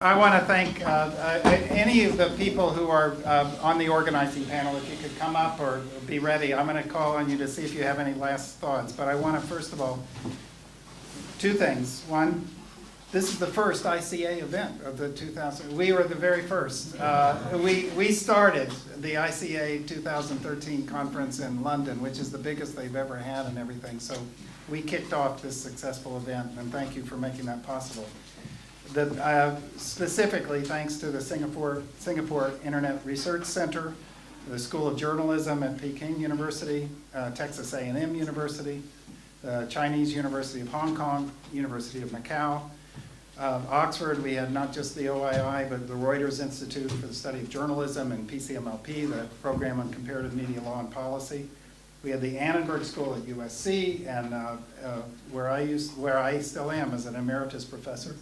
I want to thank any of the people who are on the organizing panel. If you could come up or be ready, I'm going to call on you to see if you have any last thoughts. But I want to, first of all, two things. One, this is the first ICA event of the 2000. We were the very first. We started the ICA 2013 conference in London, which is the biggest they've ever had and everything. So we kicked off this successful event, and thank you for making that possible. Specifically, thanks to the Singapore Internet Research Center, the School of Journalism at Peking University, Texas A&M University, the Chinese University of Hong Kong, University of Macau, Oxford. We had not just the OII, but the Reuters Institute for the Study of Journalism, and PCMLP, the Program on Comparative Media Law and Policy. We had the Annenberg School at USC, and where I still am as an emeritus professor.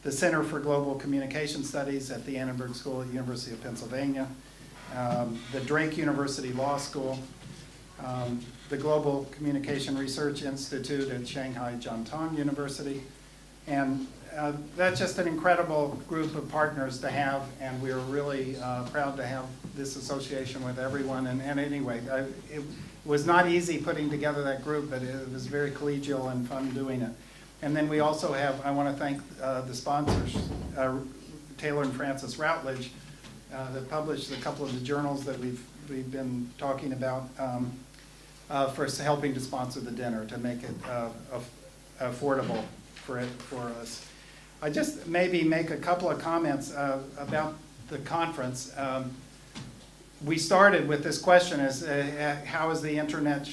The Center for Global Communication Studies at the Annenberg School at the University of Pennsylvania, the Drake University Law School, the Global Communication Research Institute at Shanghai Jiantong University, and that's just an incredible group of partners to have, and we're really proud to have this association with everyone. And anyway, it was not easy putting together that group, but it was very collegial and fun doing it. And then we also have, I want to thank the sponsors, Taylor and Francis Routledge, that published a couple of the journals that we've been talking about, for helping to sponsor the dinner, to make it affordable for us. I just maybe make a couple of comments about the conference. We started with this question as how is the internet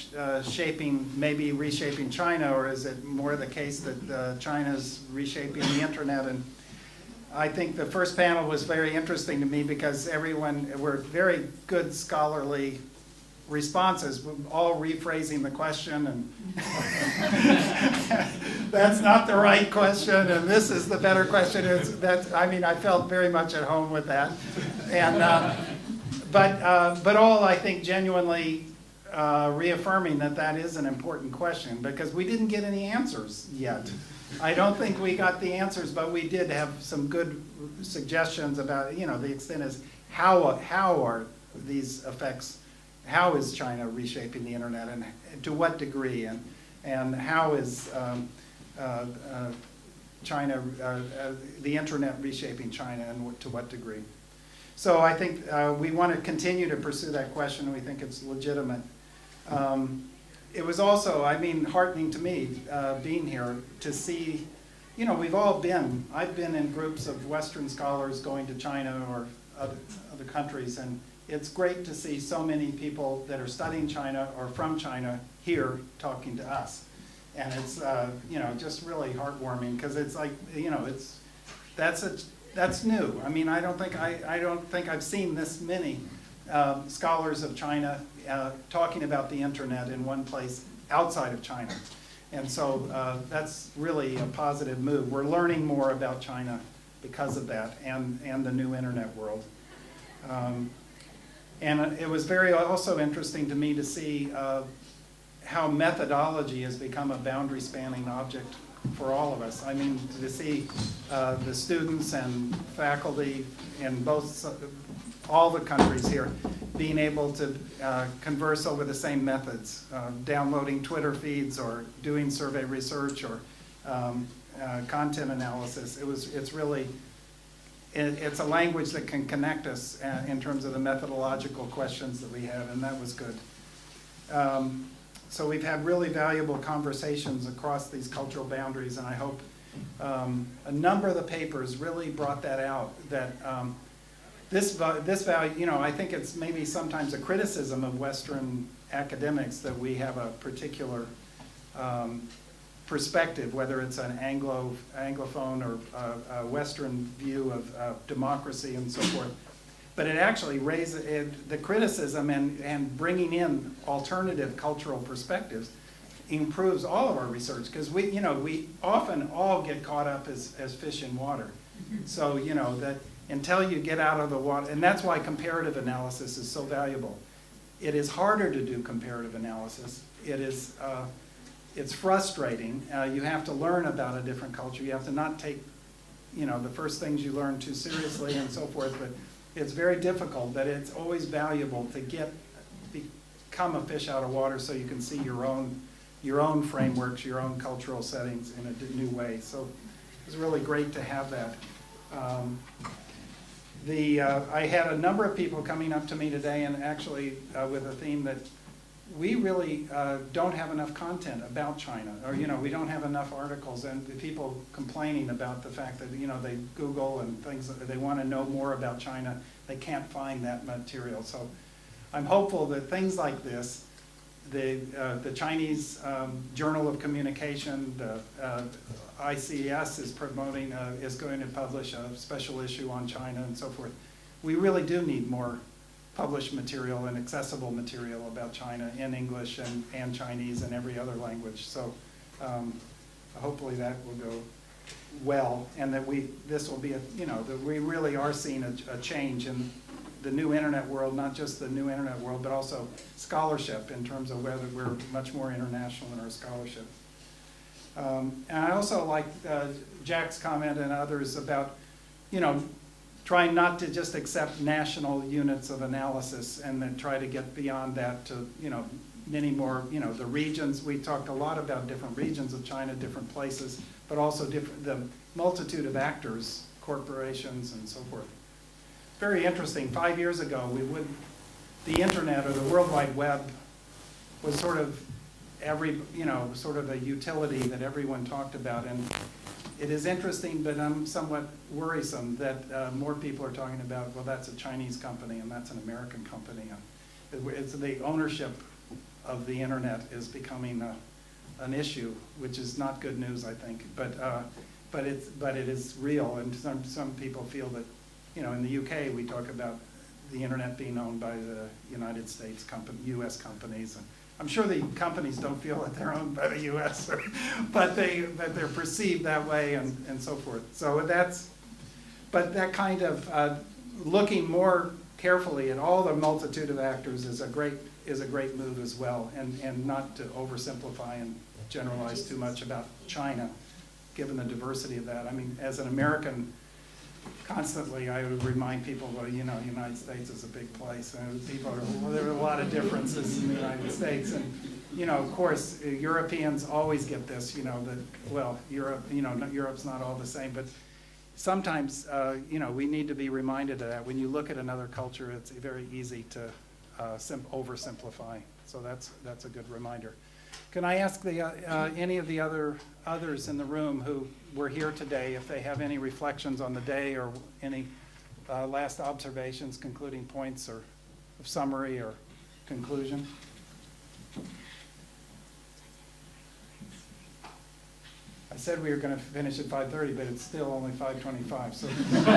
maybe reshaping China, or is it more the case that China's reshaping the internet? And I think the first panel was very interesting to me because everyone were very good scholarly responses, all rephrasing the question, and that's not the right question, and this is the better question. I felt very much at home with that, and but all, I think, genuinely reaffirming that is an important question, because we didn't get any answers yet. I don't think we got the answers, but we did have some good suggestions about, the extent is how are these effects. How is China reshaping the internet, and to what degree, and how is China, the internet reshaping China, and to what degree? So I think we want to continue to pursue that question. We think it's legitimate. It was also, heartening to me being here to see, I've been in groups of Western scholars going to China or other countries, and it's great to see so many people that are studying China or from China here talking to us. And it's, just really heartwarming, because it's like, that's new. I don't think I've seen this many scholars of China talking about the internet in one place outside of China. And so that's really a positive move. We're learning more about China because of that, and the new internet world. And it was also interesting to me to see how methodology has become a boundary-spanning object for all of us. To see the students and faculty in all the countries here being able to converse over the same methods, downloading Twitter feeds or doing survey research or content analysis. It's a language that can connect us in terms of the methodological questions that we have, and that was good. So we've had really valuable conversations across these cultural boundaries, and I hope a number of the papers really brought that out, that this value, I think it's maybe sometimes a criticism of Western academics that we have a particular perspective, whether it's an Anglophone or a Western view of democracy and so forth. But it actually raises the criticism and bringing in alternative cultural perspectives improves all of our research, because we often all get caught up as fish in water. So that until you get out of the water, and that's why comparative analysis is so valuable. It is harder to do comparative analysis. It's frustrating. You have to learn about a different culture. You have to not take the first things you learn too seriously and so forth, but it's very difficult, but it's always valuable to become a fish out of water so you can see your own frameworks, your own cultural settings in a new way. So it's really great to have that. I had a number of people coming up to me today, and actually with a theme that we really don't have enough content about China, or we don't have enough articles, and people complaining about the fact that they Google and things, they want to know more about China, they can't find that material. So I'm hopeful that things like this, the Chinese Journal of Communication, the ICA is going to publish a special issue on China and so forth. We really do need more published material and accessible material about China in English and Chinese and every other language. So hopefully that will go well, and that this will be that we really are seeing a change in the new internet world, not just the new internet world, but also scholarship in terms of whether we're much more international in our scholarship. And I also like Jack's comment and others about, trying not to just accept national units of analysis and then try to get beyond that to, many more, the regions. We talked a lot about different regions of China, different places, but also the multitude of actors, corporations, and so forth. Very interesting. 5 years ago, the internet or the World Wide Web was sort of sort of a utility that everyone talked about, and it is interesting, but somewhat worrisome that more people are talking about, well, that's a Chinese company and that's an American company. It's the ownership of the internet is becoming an issue, which is not good news, I think. But it is real, and some people feel that, in the UK we talk about the internet being owned by the United States U.S. companies. And I'm sure the companies don't feel that they're owned by the U.S., but they're perceived that way, and so forth. So but that kind of looking more carefully at all the multitude of actors is a great move as well, and not to oversimplify and generalize too much about China, given the diversity of that. I mean, as an American, constantly I would remind people, well, the United States is a big place, and there are a lot of differences in the United States, and of course Europeans always get this, that well, Europe's not all the same, but sometimes we need to be reminded of that. When you look at another culture, it's very easy to oversimplify. So that's a good reminder. Can I ask any of the others in the room who were here today if they have any reflections on the day or any last observations, concluding points, or summary or conclusion? I said we were going to finish at 5:30, but it's still only 5:25. So. If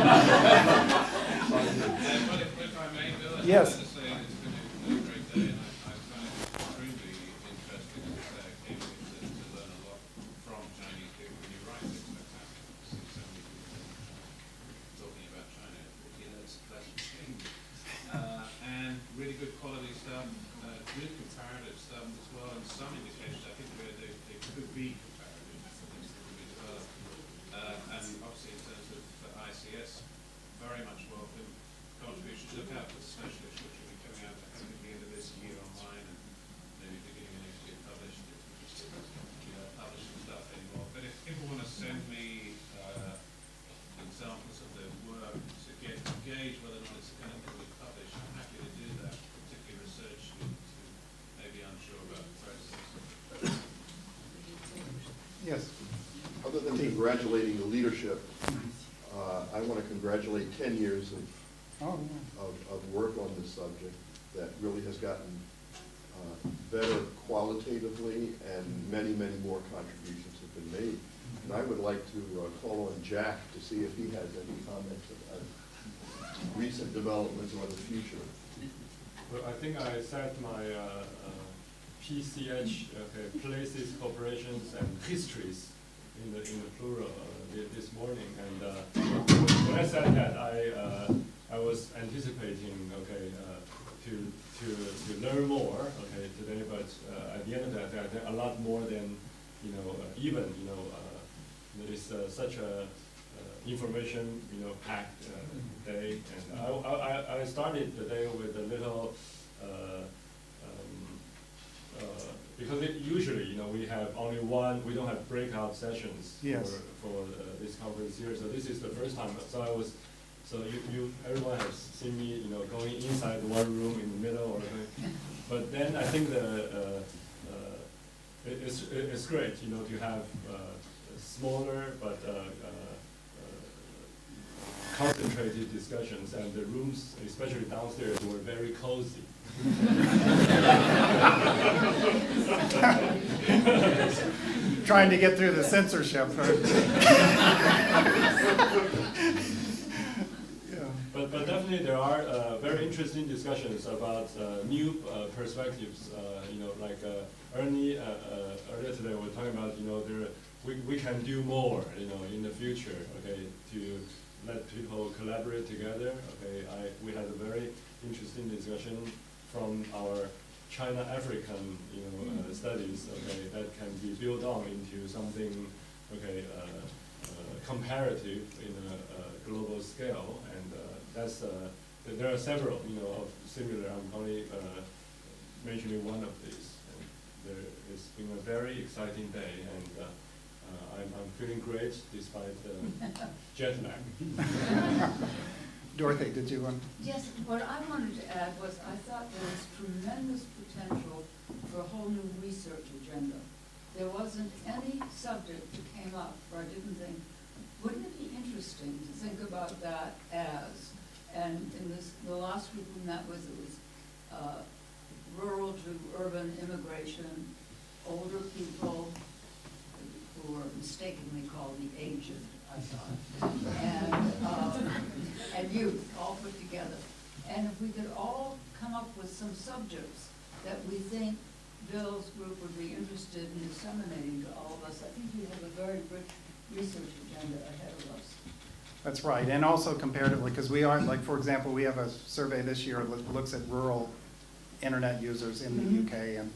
I may, Bill, yes. I just say it's been a great day, and I found it extremely interesting and came to learn a lot from Chinese people. And you're right, it's fantastic to see so many people talking about China. It's a pleasant thing. And really good quality stuff, good comparative stuff as well, and some indications I think where they could be comparative, things that could be developed. And obviously in terms of ICS, very much welcome contributions. Look out for the special issue which will be coming out at the end of this year online, and maybe beginning of next year published. Publishing stuff anymore. But if people want to send me examples of their work to gauge whether or not it's going to be published, I'm happy to do that, particularly research students who may be unsure about the process. Yes. Other than congratulating the leadership, I want to congratulate 10 years of work on this subject that really has gotten better qualitatively, and many, many more contributions have been made. And I would like to call on Jack to see if he has any comments about recent developments or the future. Well, I think I set my PCH, places, corporations, and histories in the plural this morning. And when I said that, I was anticipating to learn more today, but at the end of that, I think a lot more than there is such a information, packed day. And I started the day with a little, because usually, we have only one, we don't have breakout sessions Yes. for this conference here. So this is the first time. So everyone has seen me, going inside one room in the middle, but then I think it's great, to have smaller but concentrated discussions, and the rooms, especially downstairs, were very cozy. Trying to get through the censorship. But definitely there are very interesting discussions about new perspectives. Like Ernie earlier today we were talking about, we can do more, in the future, okay, to let people collaborate together. Okay, we had a very interesting discussion from our China-African, studies. Okay, that can be built on into something, okay, comparative in a global scale, and that's there are several, of similar. I'm only mentioning one of these. And it's been a very exciting day, and I'm feeling great despite jet lag. Dorothy, did you want? Yes, what I wanted to add was I thought there was tremendous potential for a whole new research agenda. There wasn't any subject that came up where I didn't think, wouldn't it be interesting to think about that as, and in the last group we met with, it was rural to urban immigration, older people who were mistakenly called the aged, I thought, and youth, all put together. And if we could all come up with some subjects that we think Bill's group would be interested in disseminating to all of us, I think we have a very rich research agenda ahead of us. That's right, and also comparatively, because we are, like, for example, we have a survey this year that looks at rural internet users in the UK, and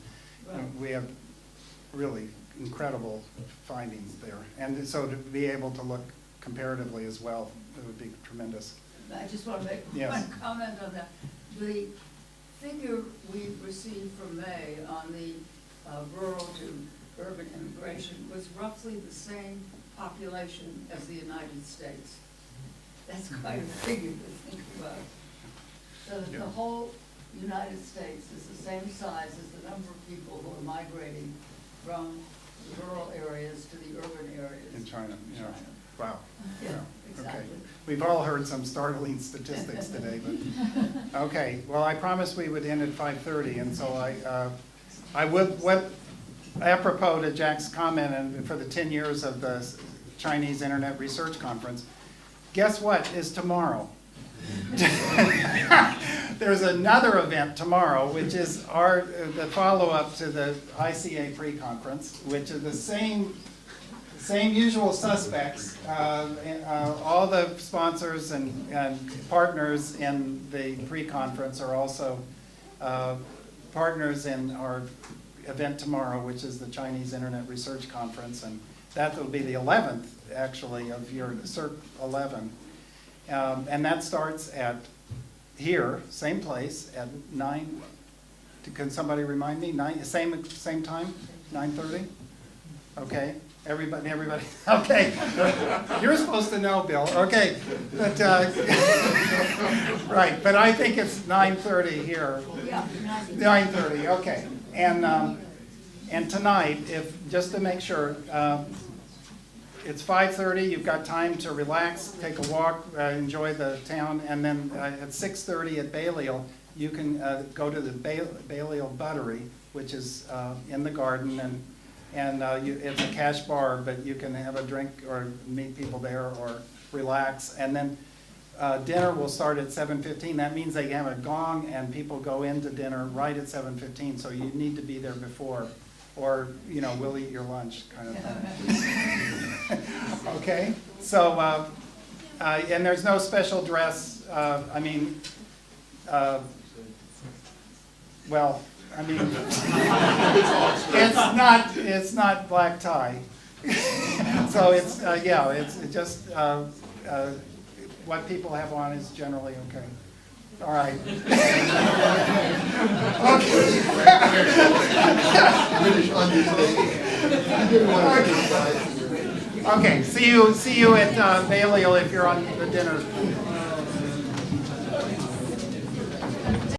we have really incredible findings there. And so to be able to look comparatively as well, it would be tremendous. I just want to make one comment on that. The figure we received from May on the rural to urban immigration was roughly the same population as the United States. That's quite a figure to think about. So that the whole United States is the same size as the number of people who are migrating from the rural areas to the urban areas. In China, Wow. Yeah, exactly. Okay. We've all heard some startling statistics today, but, okay. Well, I promised we would end at 5:30, and so I would, apropos to Jack's comment, and for the 10 years of the Chinese Internet Research Conference, guess what is tomorrow? There's another event tomorrow, which is the follow-up to the ICA pre-conference, which are the same usual suspects. All the sponsors and partners in the pre-conference are also partners in our event tomorrow, which is the Chinese Internet Research Conference, and that will be the 11th, actually, of your CERC 11. And that starts at here, same place, at 9. Can somebody remind me? Same time? 9:30? Okay. Everybody. Okay. You're supposed to know, Bill. Okay. But right. But I think it's 9:30 here. Yeah, 9:30. Okay. And tonight, just to make sure. It's 5:30, you've got time to relax, take a walk, enjoy the town, and then at 6:30 at Balliol, you can go to the Balliol Buttery, which is in the garden, and it's a cash bar, but you can have a drink or meet people there or relax. And then dinner will start at 7:15. That means they have a gong and people go into dinner right at 7:15, so you need to be there before. Or, we'll eat your lunch kind of thing. Okay? So, and there's no special dress. It's not black tie. So it's just what people have on is generally okay. All right. British understatement. You didn't want to criticize. Okay, see you at Balliol if you're on the dinner.